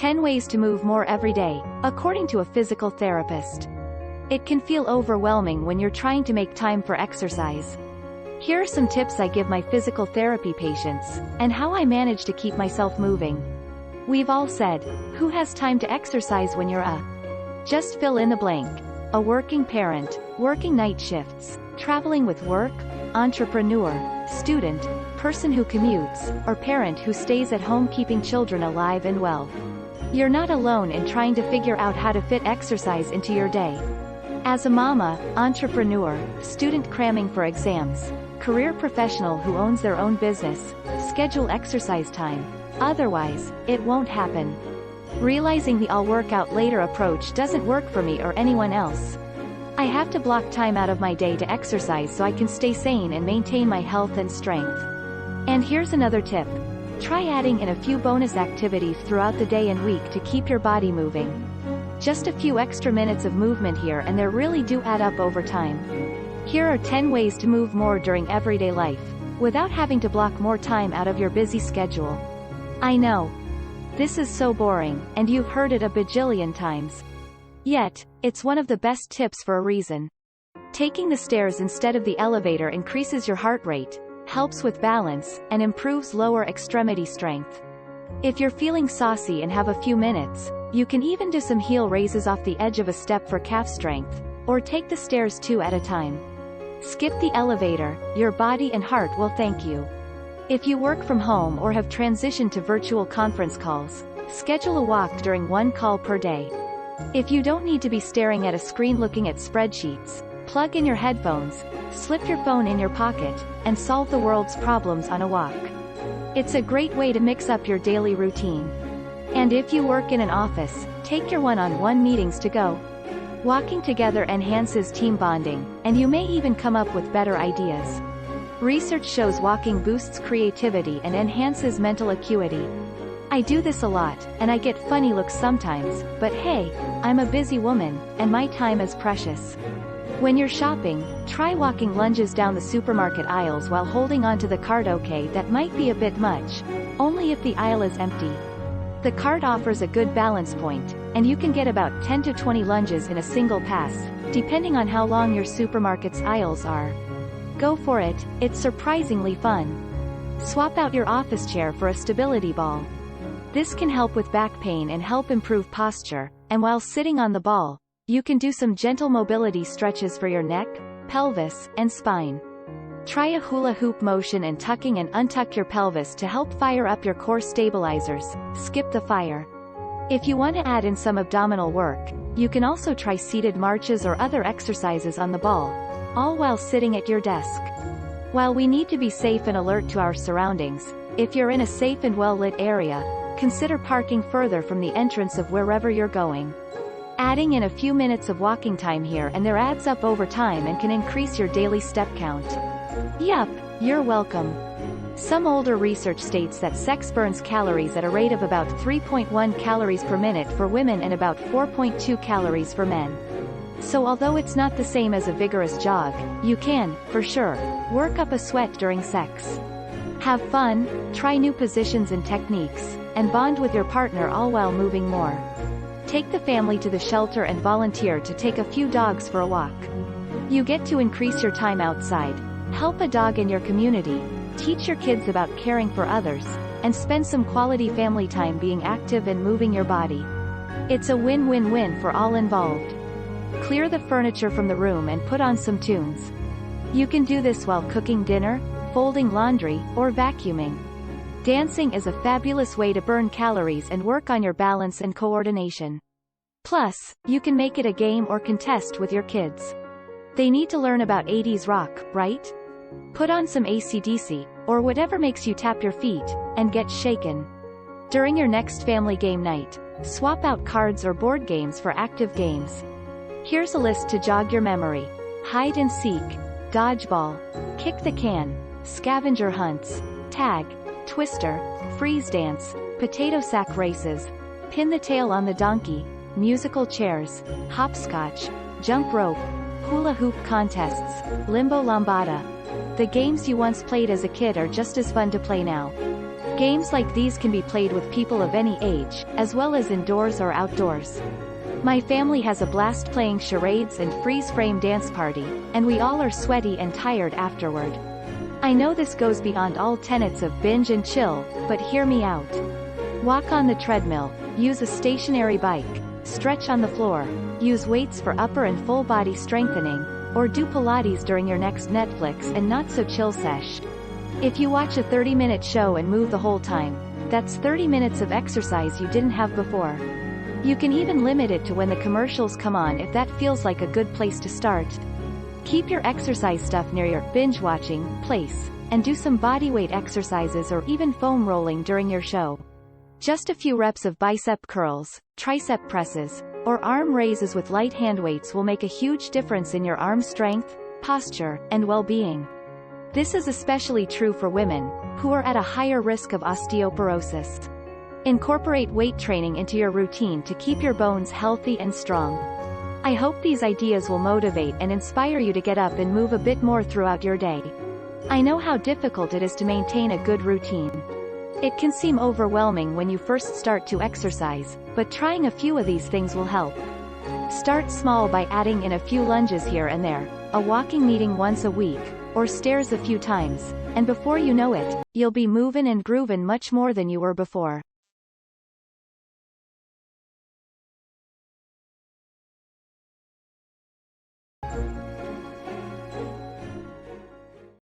10 ways to move more every day, according to a physical therapist. It can feel overwhelming when you're trying to make time for exercise. Here are some tips I give my physical therapy patients, and how I manage to keep myself moving. We've all said, who has time to exercise when you're just fill in the blank. A working parent, working night shifts, traveling with work, entrepreneur, student, person who commutes, or parent who stays at home keeping children alive and well. You're not alone in trying to figure out how to fit exercise into your day. As a mama, entrepreneur, student cramming for exams, career professional who owns their own business, schedule exercise time. Otherwise, it won't happen. Realizing the I'll work out later approach doesn't work for me or anyone else. I have to block time out of my day to exercise so I can stay sane and maintain my health and strength. And here's another tip. Try adding in a few bonus activities throughout the day and week to keep your body moving. Just a few extra minutes of movement here and there really do add up over time. Here are 10 ways to move more during everyday life, without having to block more time out of your busy schedule. I know. This is so boring, and you've heard it a bajillion times. Yet, it's one of the best tips for a reason. Taking the stairs instead of the elevator increases your heart rate, helps with balance, and improves lower extremity strength. If you're feeling saucy and have a few minutes, you can even do some heel raises off the edge of a step for calf strength, or take the stairs 2 at a time. Skip the elevator, your body and heart will thank you. If you work from home or have transitioned to virtual conference calls, schedule a walk during 1 call per day. If you don't need to be staring at a screen looking at spreadsheets, plug in your headphones, slip your phone in your pocket, and solve the world's problems on a walk. It's a great way to mix up your daily routine. And if you work in an office, take your one-on-one meetings to go. Walking together enhances team bonding, and you may even come up with better ideas. Research shows walking boosts creativity and enhances mental acuity. I do this a lot, and I get funny looks sometimes, but hey, I'm a busy woman, and my time is precious. When you're shopping, try walking lunges down the supermarket aisles while holding onto the cart. Okay, that might be a bit much, only if the aisle is empty. The cart offers a good balance point, and you can get about 10 to 20 lunges in a single pass, depending on how long your supermarket's aisles are. Go for it, it's surprisingly fun. Swap out your office chair for a stability ball. This can help with back pain and help improve posture, and while sitting on the ball, you can do some gentle mobility stretches for your neck, pelvis, and spine. Try a hula hoop motion and tucking and untuck your pelvis to help fire up your core stabilizers. Skip the fire. If you want to add in some abdominal work, you can also try seated marches or other exercises on the ball, all while sitting at your desk. While we need to be safe and alert to our surroundings, if you're in a safe and well-lit area, consider parking further from the entrance of wherever you're going. Adding in a few minutes of walking time here and there adds up over time and can increase your daily step count. Yup, you're welcome. Some older research states that sex burns calories at a rate of about 3.1 calories per minute for women and about 4.2 calories for men. So although it's not the same as a vigorous jog, you can, for sure, work up a sweat during sex. Have fun, try new positions and techniques, and bond with your partner all while moving more. Take the family to the shelter and volunteer to take a few dogs for a walk. You get to increase your time outside, help a dog in your community, teach your kids about caring for others, and spend some quality family time being active and moving your body. It's a win-win-win for all involved. Clear the furniture from the room and put on some tunes. You can do this while cooking dinner, folding laundry, or vacuuming. Dancing is a fabulous way to burn calories and work on your balance and coordination. Plus, you can make it a game or contest with your kids. They need to learn about 80s rock, right? Put on some AC/DC, or whatever makes you tap your feet, and get shaken. During your next family game night, swap out cards or board games for active games. Here's a list to jog your memory. Hide and seek, dodgeball, kick the can, scavenger hunts, tag, twister, freeze dance, potato sack races, pin the tail on the donkey, musical chairs, hopscotch, jump rope, hula hoop contests, limbo lambada. The games you once played as a kid are just as fun to play now. Games like these can be played with people of any age, as well as indoors or outdoors. My family has a blast playing charades and freeze-frame dance party, and we all are sweaty and tired afterward. I know this goes beyond all tenets of binge and chill, but hear me out. Walk on the treadmill, use a stationary bike, stretch on the floor, use weights for upper and full body strengthening, or do Pilates during your next Netflix and not so chill sesh. If you watch a 30-minute show and move the whole time, that's 30 minutes of exercise you didn't have before. You can even limit it to when the commercials come on if that feels like a good place to start. Keep your exercise stuff near your binge-watching place, and do some bodyweight exercises or even foam rolling during your show. Just a few reps of bicep curls, tricep presses, or arm raises with light hand weights will make a huge difference in your arm strength, posture, and well-being. This is especially true for women, who are at a higher risk of osteoporosis. Incorporate weight training into your routine to keep your bones healthy and strong. I hope these ideas will motivate and inspire you to get up and move a bit more throughout your day. I know how difficult it is to maintain a good routine. It can seem overwhelming when you first start to exercise, but trying a few of these things will help. Start small by adding in a few lunges here and there, a walking meeting once a week, or stairs a few times, and before you know it, you'll be moving and grooving much more than you were before.